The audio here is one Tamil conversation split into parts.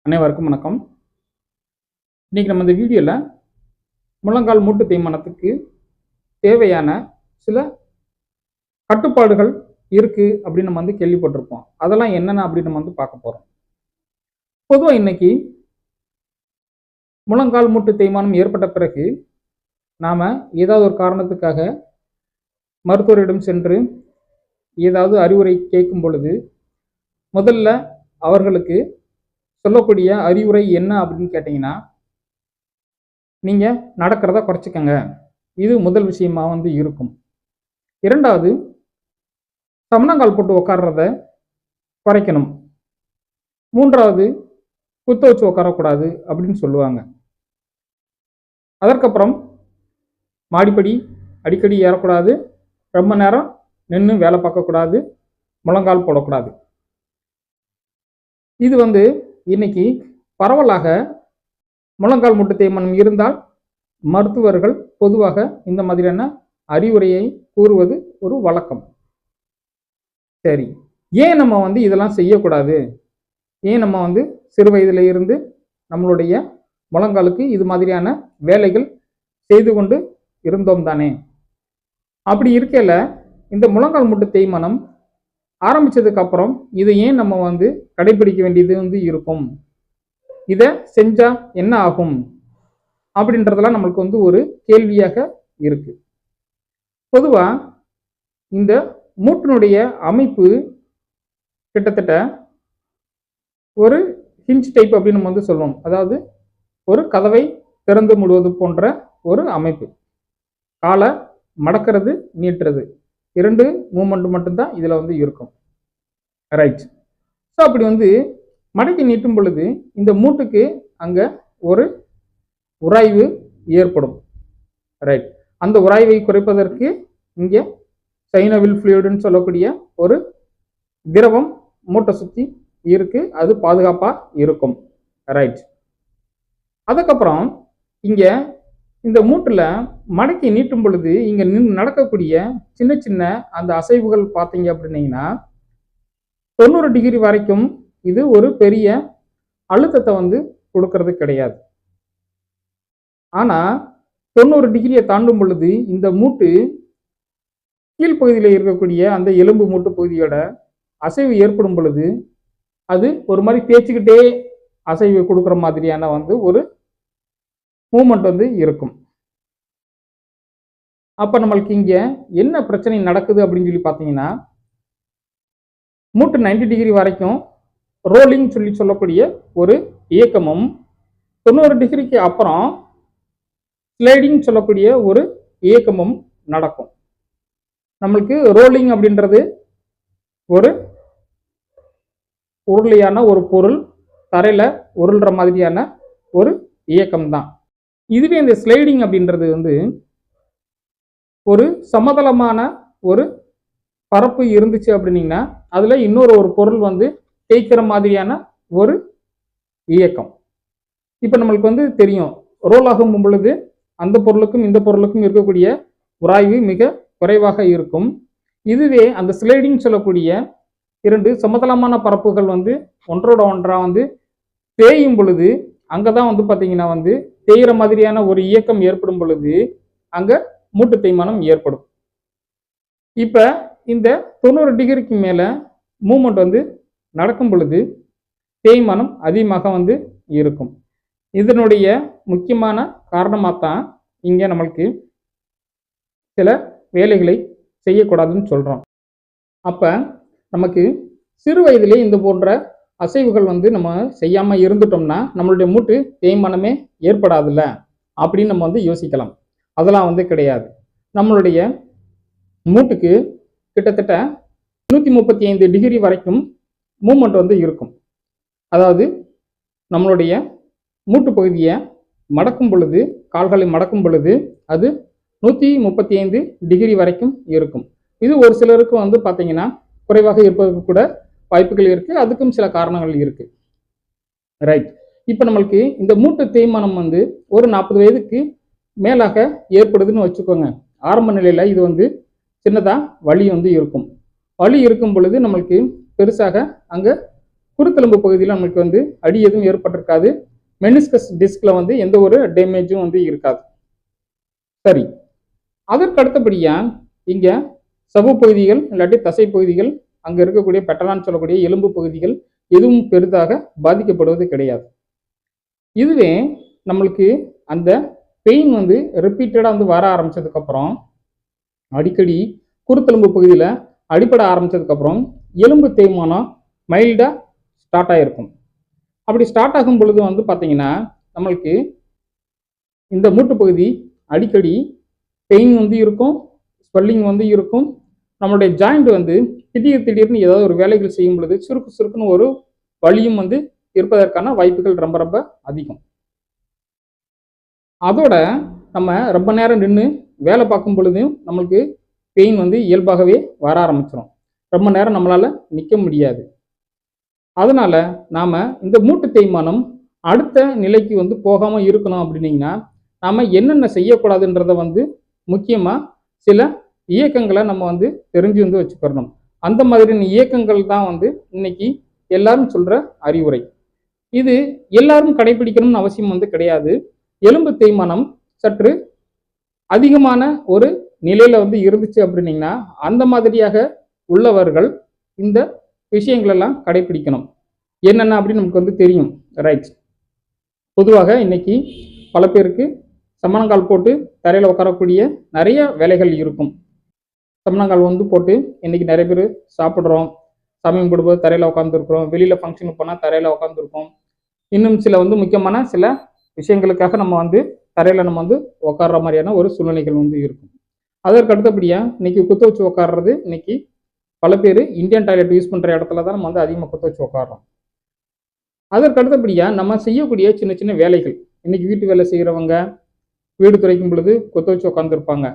அனைவருக்கும் வணக்கம். இன்னைக்கு நம்ம இந்த வீடியோவில் முழங்கால் மூட்டு தேய்மானத்துக்கு தேவையான சில கட்டுப்பாடுகள் இருக்குது அப்படின்னு நம்ம கேள்விப்பட்டிருப்போம். அதெல்லாம் என்னென்ன அப்படின்னு நம்ம பார்க்க போகிறோம். பொதுவாக இன்னைக்கு முழங்கால் மூட்டு தேய்மானம் ஏற்பட்ட பிறகு நாம் ஏதாவது ஒரு காரணத்துக்காக மருத்துவரிடம் சென்று ஏதாவது அறிவுரை கேட்கும் பொழுது முதல்ல அவர்களுக்கு சொல்லக்கூடிய அறிவுரை என்ன அப்படின்னு கேட்டிங்கன்னா, நீங்கள் நடக்கிறத குறைச்சிக்கங்க. இது முதல் விஷயமா இருக்கும். இரண்டாவது, சமணங்கால் போட்டு உட்கார்றத குறைக்கணும். மூன்றாவது, குத்த வச்சு உட்காரக்கூடாது அப்படின்னு சொல்லுவாங்க. அதற்கப்புறம் மாடிப்படி அடிக்கடி ஏறக்கூடாது, ரொம்ப நேரம் நின்று வேலை பார்க்கக்கூடாது, முழங்கால் போடக்கூடாது. இது இன்னைக்கு பரவலாக முழங்கால் மூட்டு தேய்மானம் இருந்தால் மருத்துவர்கள் பொதுவாக இந்த மாதிரியான அறிவுரையை கூறுவது ஒரு வழக்கம். சரி, ஏன் நம்ம இதெல்லாம் செய்யக்கூடாது? ஏன் நம்ம சிறு வயதில் இருந்து நம்மளுடைய முழங்காலுக்கு இது மாதிரியான வேலைகள் செய்து கொண்டு இருந்தோம் தானே? அப்படி இருக்கல இந்த முழங்கால் மூட்டு தேய்மானம் ஆரம்பிச்சதுக்கு அப்புறம் இதை ஏன் நம்ம கடைபிடிக்க வேண்டியது இருக்கும்? இதை செஞ்சா என்ன ஆகும் அப்படின்றதெல்லாம் நம்மளுக்கு ஒரு கேள்வியாக இருக்கு. பொதுவா இந்த மூட்டினுடைய அமைப்பு கிட்டத்தட்ட ஒரு ஹிஞ்ச் டைப் அப்படின்னு நம்ம சொல்லுவோம். அதாவது ஒரு கதவை திறந்து மூடுவது போன்ற ஒரு அமைப்பு. காலை மடக்கிறது, நீட்டுறது, இரண்டு மூமெண்ட் மட்டும்தான் இதுல இருக்கும். ரைட். ஸோ அப்படி மடக்கி நீட்டும் பொழுது இந்த மூட்டுக்கு அங்க ஒரு உராய்வு ஏற்படும். ரைட். அந்த உராய்வை குறைப்பதற்கு இங்கே சைனோவில் ஃப்ளூயிடுன்னு சொல்லக்கூடிய ஒரு திரவம் மூட்டை சுற்றி இருக்கு. அது பாதுகாப்பா இருக்கும். ரைட். அதுக்கப்புறம் இங்க இந்த மூட்டுல மடக்கி நீட்டும் பொழுது இங்க நடக்கக்கூடிய சின்ன சின்ன அந்த அசைவுகள் பார்த்தீங்க அப்படின்னீங்கன்னா 90 டிகிரி வரைக்கும் இது ஒரு பெரிய அழுத்தத்தை கொடுக்கறது கிடையாது. ஆனா 90 டிகிரியை தாண்டும் பொழுது இந்த மூட்டு கீழ்ப்பகுதியில் இருக்கக்கூடிய அந்த எலும்பு மூட்டு பகுதியோட அசைவு ஏற்படும் பொழுது அது ஒரு மாதிரி தேய்ச்சிக்கிட்டே அசைவு கொடுக்குற மாதிரியான ஒரு மூமெண்ட் இருக்கும். அப்ப நம்மளுக்கு இங்க என்ன பிரச்சனை நடக்குது அப்படின்னு சொல்லி பார்த்தீங்கன்னா, மூட்டு 90 டிகிரி வரைக்கும் ரோலிங் சொல்லக்கூடிய ஒரு இயக்கமும் 90 டிகிரிக்கு அப்புறம் ஸ்லைடிங் சொல்லக்கூடிய ஒரு இயக்கமும் நடக்கும். நம்மளுக்கு ரோலிங் அப்படின்றது ஒரு உருளையான ஒரு பொருள் தரையில உருள்ற மாதிரியான ஒரு இயக்கம் தான். இதுவே இந்த ஸ்லைடிங் அப்படின்றது ஒரு சமதளமான ஒரு பரப்பு இருந்துச்சு அப்படின்னீங்கன்னா அதுல இன்னொரு ஒரு பொருள் தேய்க்கிற மாதிரியான ஒரு இயக்கம். இப்ப நம்மளுக்கு தெரியும், ரோல் ஆகும் பொழுது அந்த பொருளுக்கும் இந்த பொருளுக்கும் இருக்கக்கூடிய உராய்வு மிக குறைவாக இருக்கும். இதுவே அந்த ஸ்லைடிங் சொல்லக்கூடிய இரண்டு சமதளமான பரப்புகள் ஒன்றோட ஒன்றா தேயும் பொழுது அங்கதான் பாத்தீங்கன்னா தேய்கிற மாதிரியான ஒரு இயக்கம் ஏற்படும் பொழுது அங்க மூட்டு தேய்மானம் ஏற்படும். இப்ப இந்த 90 டிகிரிக்கு மேல மூமெண்ட் நடக்கும் பொழுது தேய்மானம் அதிகமாக இருக்கும். இதனுடைய முக்கியமான காரணமாகத்தான் இங்க நம்மளுக்கு சில வேலைகளை செய்யக்கூடாதுன்னு சொல்றோம். அப்ப நமக்கு சிறு வயதிலே இந்த போன்ற அசைவுகள் நம்ம செய்யாம இருந்துட்டோம்னா நம்மளுடைய மூட்டு தேய்மானமே ஏற்படாதுல்ல அப்படின்னு நம்ம யோசிக்கலாம். அதெல்லாம் கிடையாது. நம்மளுடைய மூட்டுக்கு கிட்டத்தட்ட 135 டிகிரி வரைக்கும் மூமெண்ட் இருக்கும். அதாவது நம்மளுடைய மூட்டு பகுதியை மடக்கும் பொழுது, கால்களை மடக்கும் பொழுது அது 135 டிகிரி வரைக்கும் இருக்கும். இது ஒரு சிலருக்கு பார்த்தீங்கன்னா குறைவாக இருப்பதற்கு கூட வாய்ப்புகள் இருக்கு. அதுக்கும் சில காரணங்கள் இருக்கு. ரைட். இப்போ நம்மளுக்கு இந்த மூட்டு தேய்மானம் ஒரு 40 வயதுக்கு மேலாக ஏற்படுதுன்னு வச்சுக்கோங்க. ஆரம்ப நிலையில இது சின்னதா வலி இருக்கும். வலி இருக்கும் பொழுது நம்மளுக்கு பெருசாக அங்க குருத்தெலும்பு பகுதியில் நமக்கு வந்து அடி எதுவும் ஏற்பட்டிருக்காது. மெனிஸ்கஸ் டிஸ்க்ல வந்து எந்த ஒரு டேமேஜும் வந்து இருக்காது. சரி, அதற்கு அடுத்தபடியா இங்க சவ்வு பகுதிகள் இல்லாட்டி தசை பகுதிகள், அங்க இருக்கக்கூடிய பெட்டலான்னு சொல்லக்கூடிய எலும்பு பகுதிகள் எதுவும் பெரிதாக பாதிக்கப்படுவது கிடையாது. இதுவே நம்மளுக்கு அந்த பெயின் வந்து ரிப்பீட்டடா வந்து வர ஆரம்பிச்சதுக்கு அப்புறம், அடிக்கடி குருத்தெலும்பு பகுதியில அடிபட ஆரம்பிச்சதுக்கு அப்புறம் எலும்பு தேய்மானம் மைல்டா ஸ்டார்ட் ஆயிருக்கும். அப்படி ஸ்டார்ட் ஆகும் பொழுது வந்து பாத்தீங்கன்னா நம்மளுக்கு இந்த மூட்டு பகுதி அடிக்கடி பெயின் வந்து இருக்கும், ஸ்வெல்லிங் வந்து இருக்கும். நம்மளுடைய ஜாயிண்ட் வந்து திடீர்னு ஏதாவது ஒரு வேலைகள் செய்யும் பொழுது சுருக்கு சுருக்குன்னு ஒரு வலியும் வந்து இருப்பதற்கான வாய்ப்புகள் ரொம்ப ரொம்ப அதிகம். அதோட நம்ம ரொம்ப நேரம் நின்று வேலை பார்க்கும் பொழுதும் நம்மளுக்கு பெயின் வந்து இயல்பாகவே வர ஆரம்பிச்சிடும். ரொம்ப நேரம் நம்மளால நிற்க முடியாது. அதனால நாம இந்த மூட்டு தேய்மானம் அடுத்த நிலைக்கு வந்து போகாம இருக்கணும் அப்படின்னீங்கன்னா நாம என்னென்ன செய்யக்கூடாதுன்றத வந்து முக்கியமா சில இயக்கங்களை நம்ம வந்து தெரிஞ்சு வந்து வச்சுக்கிறணும். அந்த மாதிரியான இயக்கங்கள் தான் வந்து இன்னைக்கு எல்லாரும் சொல்ற அறிவுரை. இது எல்லாரும் கடைபிடிக்கணும்னு அவசியம் வந்து கிடையாது. எலும்பு தேய்மானம் சற்று அதிகமான ஒரு நிலையில வந்து இருந்துச்சு அப்படின்னீங்கன்னா அந்த மாதிரியாக உள்ளவர்கள் இந்த விஷயங்கள் எல்லாம் கடைபிடிக்கணும். என்னென்ன அப்படின்னு நமக்கு வந்து தெரியும். ரைட். பொதுவாக இன்னைக்கு பல பேருக்கு சமணங்கால் போட்டு தரையில் உட்காரக்கூடிய நிறைய வேலைகள் இருக்கும். சமணங்கால் வந்து போட்டு இன்னைக்கு நிறைய பேர் சாப்பிட்றோம், சாமி கும்பிடும்போது தரையில் உட்காந்துருக்குறோம், வெளியில் ஃபங்க்ஷனுக்கு போனால் தரையில் உட்காந்துருக்கோம். இன்னும் சில வந்து முக்கியமான சில விஷயங்களுக்காக நம்ம வந்து தரையில் நம்ம வந்து உட்கார்ற மாதிரியான ஒரு சூழ்நிலைகள் வந்து இருக்கும். அதற்கு அடுத்தபடியாக இன்னைக்கு குத்த வச்சு உட்கார்றது இன்னைக்கு பல பேர் இந்தியன் டாய்லெட் யூஸ் பண்ணுற இடத்துல தான் நம்ம வந்து அதிகமாக குத்த வச்சு உட்காடுறோம். அதற்கு அடுத்தபடியாக நம்ம செய்யக்கூடிய சின்ன சின்ன வேலைகள், இன்னைக்கு வீட்டு வேலை செய்கிறவங்க வீடு துடைக்கும் பொழுது குத்த வச்சு உட்காந்துருப்பாங்க.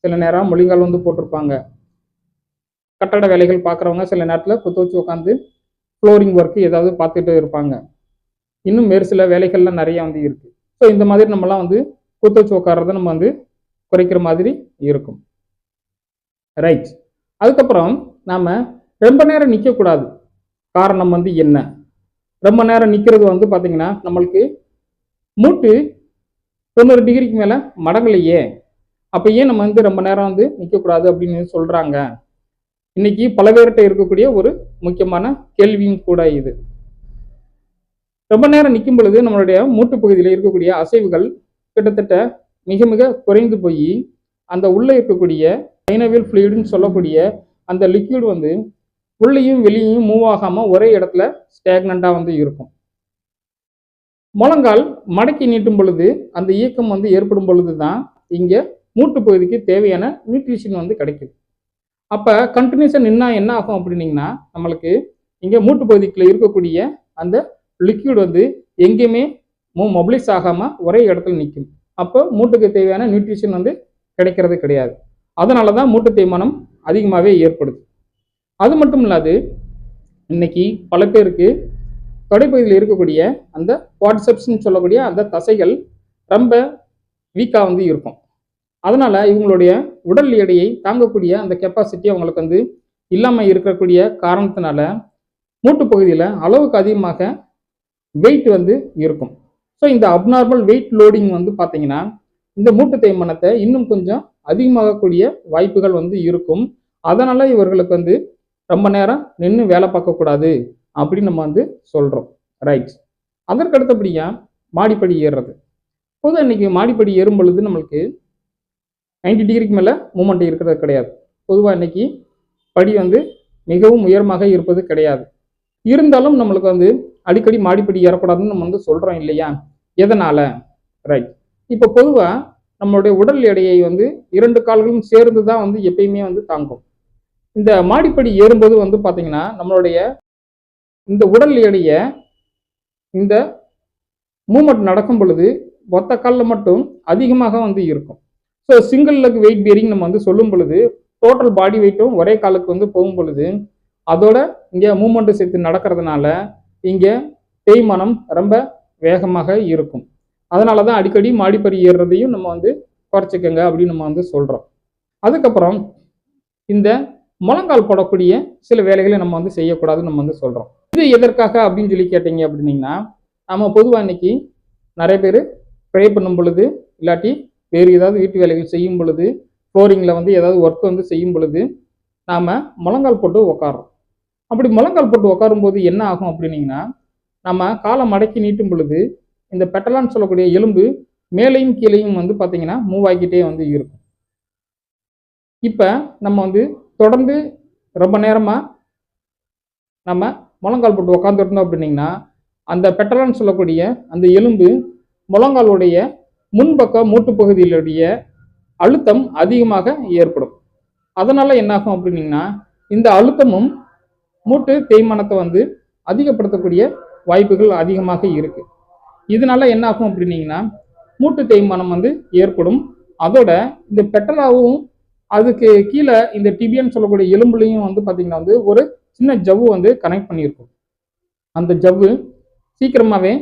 சில நேரம் முழங்கால் வந்து போட்டிருப்பாங்க. கட்டட வேலைகள் பார்க்குறவங்க சில நேரத்தில் குத்த வச்சு உட்காந்து ஃப்ளோரிங் ஒர்க்கு ஏதாவது பார்த்துட்டு இருப்பாங்க. இன்னும் வேறு சில வேலைகள்லாம் நிறையா வந்து இருக்குது. ஸோ இந்த மாதிரி நம்மலாம் வந்து குத்த வச்சு உட்கார்றத நம்ம வந்து குறைக்கிற மாதிரி இருக்கும். ரைட். அதுக்கப்புறம் நாம் ரொம்ப நேரம் நிற்கக்கூடாது. காரணம் வந்து என்ன? ரொம்ப நேரம் நிற்கிறது வந்து பார்த்தீங்கன்னா நம்மளுக்கு மூட்டு 90 டிகிரிக்கு மேலே மடங்கலையே, அப்போ ஏன் நம்ம வந்து ரொம்ப நேரம் வந்து நிற்கக்கூடாது அப்படின்னு சொல்கிறாங்க. இன்னைக்கு பல பேர்கிட்ட இருக்கக்கூடிய ஒரு முக்கியமான கேள்வியும் கூட இது. ரொம்ப நேரம் நிற்கும் பொழுது நம்மளுடைய மூட்டு பகுதியில் இருக்கக்கூடிய அசைவுகள் கிட்டத்தட்ட மிக மிக குறைந்து போய் அந்த உள்ளே இருக்கக்கூடிய சைனோவியல் ஃப்ளூயிட்னு சொல்லக்கூடிய அந்த லிக்யூட் வந்து உள்ளேயும் வெளியேயும் மூவ் ஆகாமல் ஒரே இடத்துல ஸ்டேக்னண்டாக வந்து இருக்கும். முழங்கால் மடக்கி நீட்டும் பொழுது அந்த இயக்கம் வந்து ஏற்படும் பொழுது தான் இங்கே மூட்டு பகுதிக்கு தேவையான நியூட்ரிஷன் வந்து கிடைக்குது. அப்போ கண்டினியூஸாக நின்னா என்ன ஆகும் அப்படின்னீங்கன்னா நம்மளுக்கு இங்கே மூட்டு பகுதிக்குள்ள இருக்கக்கூடிய அந்த லிக்யூட் வந்து எங்கேயுமே மொபிலைஸ் ஆகாமல் ஒரே இடத்துல நிற்கும். அப்போ மூட்டுக்கு தேவையான நியூட்ரிஷன் வந்து கிடைக்கிறது கிடையாது. அதனால தான் மூட்டு தேய்மானம் அதிகமாகவே ஏற்படுது. அது மட்டும் இல்லாது இன்னைக்கு பல பேருக்கு தொடைப்பகுதியில் இருக்கக்கூடிய அந்த குவாட்ரிசெப்ஸ்ன்னு சொல்லக்கூடிய அந்த தசைகள் ரொம்ப வீக்காக வந்து இருக்கும். அதனால இவங்களுடைய உடல் எடையை தாங்கக்கூடிய அந்த கெப்பாசிட்டி அவங்களுக்கு வந்து இல்லாமல் இருக்கக்கூடிய காரணத்தினால மூட்டு பகுதியில் அளவுக்கு அதிகமாக வெயிட் வந்து இருக்கும். ஸோ இந்த அப்நார்மல் வெயிட் லோடிங் வந்து பார்த்தீங்கன்னா இந்த மூட்டு தேய்மானத்தை இன்னும் கொஞ்சம் அதிகமாகக்கூடிய வாய்ப்புகள் வந்து இருக்கும். அதனால இவர்களுக்கு வந்து ரொம்ப நேரம் நின்று வேலை பார்க்கக்கூடாது அப்படின்னு நம்ம வந்து சொல்கிறோம். ரைட். அதற்கு அடுத்தபடியாக மாடிப்படி ஏறுறது. பொதுவாக இன்னைக்கு மாடிப்படி ஏறும் பொழுது நம்மளுக்கு 90 டிகிரிக்கு மேலே மூமெண்ட் இருக்கிறது கிடையாது. பொதுவாக இன்னைக்கு படி வந்து மிகவும் உயரமாக இருப்பது கிடையாது. இருந்தாலும் நம்மளுக்கு வந்து அடிக்கடி மாடிப்படி ஏறக்கூடாதுன்னு நம்ம வந்து சொல்கிறோம் இல்லையா? எதனால்? ரைட். இப்போ பொதுவாக நம்மளுடைய உடல் எடையை வந்து 2 கால்களும் சேர்ந்து தான் வந்து எப்பயுமே வந்து தாங்கும். இந்த மாடிப்படி ஏறும்போது வந்து பார்த்தீங்கன்னா நம்மளுடைய இந்த உடல் எடையை இந்த மூமெண்ட் நடக்கும் பொழுது ஒத்த காலில் மட்டும் அதிகமாக வந்து இருக்கும். So single leg weight bearing நம்ம வந்து சொல்லும் பொழுது டோட்டல் பாடி வெயிட்டும் ஒரே காலுக்கு வந்து போகும் பொழுது அதோட இங்கே மூமெண்ட்டு சேர்த்து நடக்கிறதுனால இங்கே தேய்மானம் ரொம்ப வேகமாக இருக்கும். அதனால தான் அடிக்கடி மாடிப்படி ஏறுறதையும் நம்ம வந்து குறைச்சிக்கங்க அப்படின்னு நம்ம வந்து சொல்கிறோம். அதுக்கப்புறம் இந்த முழங்கால் போடக்கூடிய சில வேலைகளை நம்ம வந்து செய்யக்கூடாதுன்னு நம்ம வந்து சொல்கிறோம். இது எதற்காக அப்படின்னு சொல்லி கேட்டீங்க அப்படின்னீங்கன்னா, நம்ம பொதுவாக இன்னைக்கு நிறைய பேர் ப்ரே பண்ணும் பொழுது, இல்லாட்டி வேறு ஏதாவது வீட்டு வேலைகள் செய்யும் பொழுது, ஃப்ளோரிங்கில் வந்து ஏதாவது ஒர்க் வந்து செய்யும் பொழுது நாம் முழங்கால் போட்டு உட்காரோம். அப்படி முழங்கால் போட்டு உட்காரும்போது என்ன ஆகும் அப்படின்னீங்கன்னா, நம்ம காலை மடக்கி நீட்டும் பொழுது இந்த பெட்டலான்னு சொல்லக்கூடிய எலும்பு மேலையும் கீழையும் வந்து பார்த்தீங்கன்னா மூவ் ஆகிக்கிட்டே வந்து இருக்கும். இப்போ நம்ம வந்து தொடர்ந்து ரொம்ப நேரமாக நம்ம முழங்கால் போட்டு உட்காந்துருந்தோம் அப்படின்னீங்கன்னா, அந்த பெட்டலான்னு சொல்லக்கூடிய அந்த எலும்பு முழங்காலுடைய முன்பக்க மூட்டு பகுதியிலுடைய அழுத்தம் அதிகமாக ஏற்படும். அதனால என்னாகும் அப்படின்னீங்கன்னா, இந்த அழுத்தமும் மூட்டு தேய்மானத்தை வந்து அதிகப்படுத்தக்கூடிய வாய்ப்புகள் அதிகமாக இருக்கு. இதனால என்ன ஆகும் அப்படின்னீங்கன்னா, மூட்டு தேய்மானம் வந்து ஏற்படும். அதோட இந்த பெட்டலாவும் அதுக்கு கீழே இந்த டிபியன்னு சொல்லக்கூடிய எலும்புலையும் வந்து பார்த்தீங்கன்னா வந்து ஒரு சின்ன ஜவ்வு வந்து கனெக்ட் பண்ணியிருக்கும். அந்த ஜவ்வு சீக்கிரமாகவே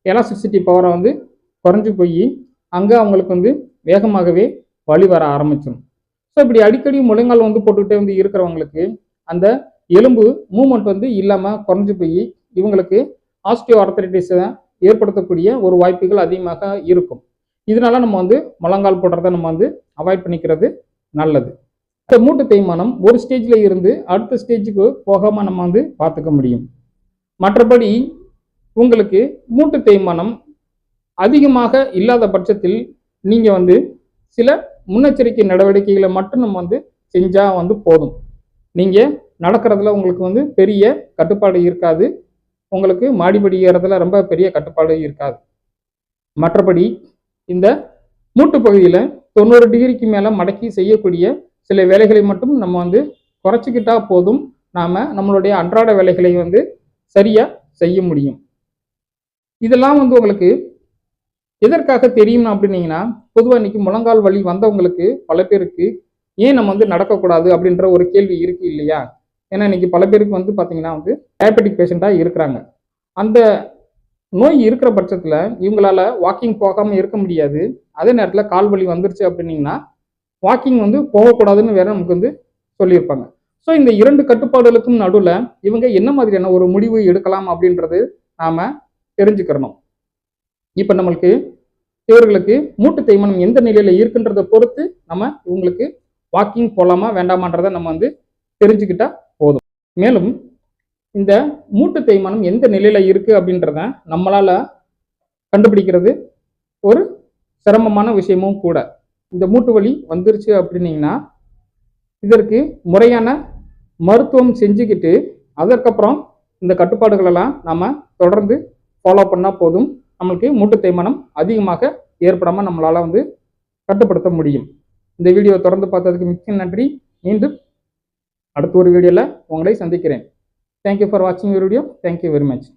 எலாஸ்டிசிட்டி பவரை வந்து குறைஞ்சி போய் அங்கே அவங்களுக்கு வந்து வேகமாகவே வலி வர ஆரம்பிச்சிடும். ஸோ இப்படி அடிக்கடி முழங்கால் வந்து போட்டுக்கிட்டே வந்து இருக்கிறவங்களுக்கு அந்த எலும்பு மூமெண்ட் வந்து இல்லாமல் குறைஞ்சி போய் இவங்களுக்கு ஆஸ்டியோ ஆர்த்தரைட்டிஸை ஏற்படுத்தக்கூடிய ஒரு வாய்ப்புகள் அதிகமாக இருக்கும். இதனால நம்ம வந்து முழங்கால் போடுறத நம்ம வந்து அவாய்ட் பண்ணிக்கிறது நல்லது. இந்த மூட்டு தேய்மானம் ஒரு ஸ்டேஜில் இருந்து அடுத்த ஸ்டேஜுக்கு போகாமல் நம்ம வந்து பார்த்துக்க முடியும். மற்றபடி உங்களுக்கு மூட்டு தேய்மானம் அதிகமாக இல்லாத பட்சத்தில் நீங்கள் வந்து சில முன்னெச்சரிக்கை நடவடிக்கைகளை மட்டும் நம்ம வந்து செஞ்சால் வந்து போதும். நீங்கள் நடக்கிறதுல உங்களுக்கு வந்து பெரிய கட்டுப்பாடு இருக்காது. உங்களுக்கு மாடிப்படி ஏறதுல ரொம்ப பெரிய கட்டுப்பாடு இருக்காது. மற்றபடி இந்த மூட்டு பகுதியில் 90 டிகிரிக்கு மேலே மடக்கி செய்யக்கூடிய சில வேலைகளை மட்டும் நம்ம வந்து குறைச்சிக்கிட்டா போதும். நாம் நம்மளுடைய அன்றாட வேலைகளை வந்து சரியாக செய்ய முடியும். இதெல்லாம் வந்து உங்களுக்கு எதற்காக தெரியும் அப்படின்னீங்கன்னா, பொதுவாக இன்னைக்கு முழங்கால் வலி வந்தவங்களுக்கு பல பேருக்கு ஏன் நம்ம வந்து நடக்கக்கூடாது அப்படின்ற ஒரு கேள்வி இருக்கு இல்லையா? ஏன்னா இன்னைக்கு பல பேருக்கு வந்து பார்த்தீங்கன்னா வந்து டயபெட்டிக் பேஷண்ட்டாக இருக்கிறாங்க. அந்த நோய் இருக்கிற பட்சத்தில் இவங்களால வாக்கிங் போகாமல் இருக்க முடியாது. அதே நேரத்தில் கால் வலி வந்துருச்சு அப்படின்னீங்கன்னா வாக்கிங் வந்து போகக்கூடாதுன்னு வேற நமக்கு வந்து சொல்லியிருப்பாங்க. ஸோ இந்த 2 கட்டுப்பாடுகளுக்கும் நடுவில் இவங்க என்ன மாதிரியான ஒரு முடிவு எடுக்கலாம் அப்படின்றது நாம் தெரிஞ்சுக்கிறணும். இப்போ நம்மளுக்கு இவர்களுக்கு மூட்டு தேய்மானம் எந்த நிலையில் இருக்குன்றதை பொறுத்து நம்ம இவங்களுக்கு வாக்கிங் போகலாமா வேண்டாமான்றதை நம்ம வந்து தெரிஞ்சுக்கிட்டா போதும். மேலும் இந்த மூட்டு தேய்மானம் எந்த நிலையில் இருக்குது அப்படின்றத நம்மளால் கண்டுபிடிக்கிறது ஒரு சிரமமான விஷயமும் கூட. இந்த மூட்டு வலி வந்துருச்சு அப்படின்னீங்கன்னா இதற்கு முறையான மருத்துவம் செஞ்சுக்கிட்டு அதற்கப்புறம் இந்த கட்டுப்பாடுகளெல்லாம் நம்ம தொடர்ந்து ஃபாலோ பண்ணால் போதும். நம்மளுக்கு மூட்டு தேய்மானம் அதிகமாக ஏற்படாமல் நம்மளால் வந்து கட்டுப்படுத்த முடியும். இந்த வீடியோ தொடர்ந்து பார்த்ததுக்கு மிக்க நன்றி. மீண்டும் அடுத்த ஒரு வீடியோவில் உங்களை சந்திக்கிறேன். தேங்க்யூ ஃபார் வாட்சிங் your video. Thank you very much.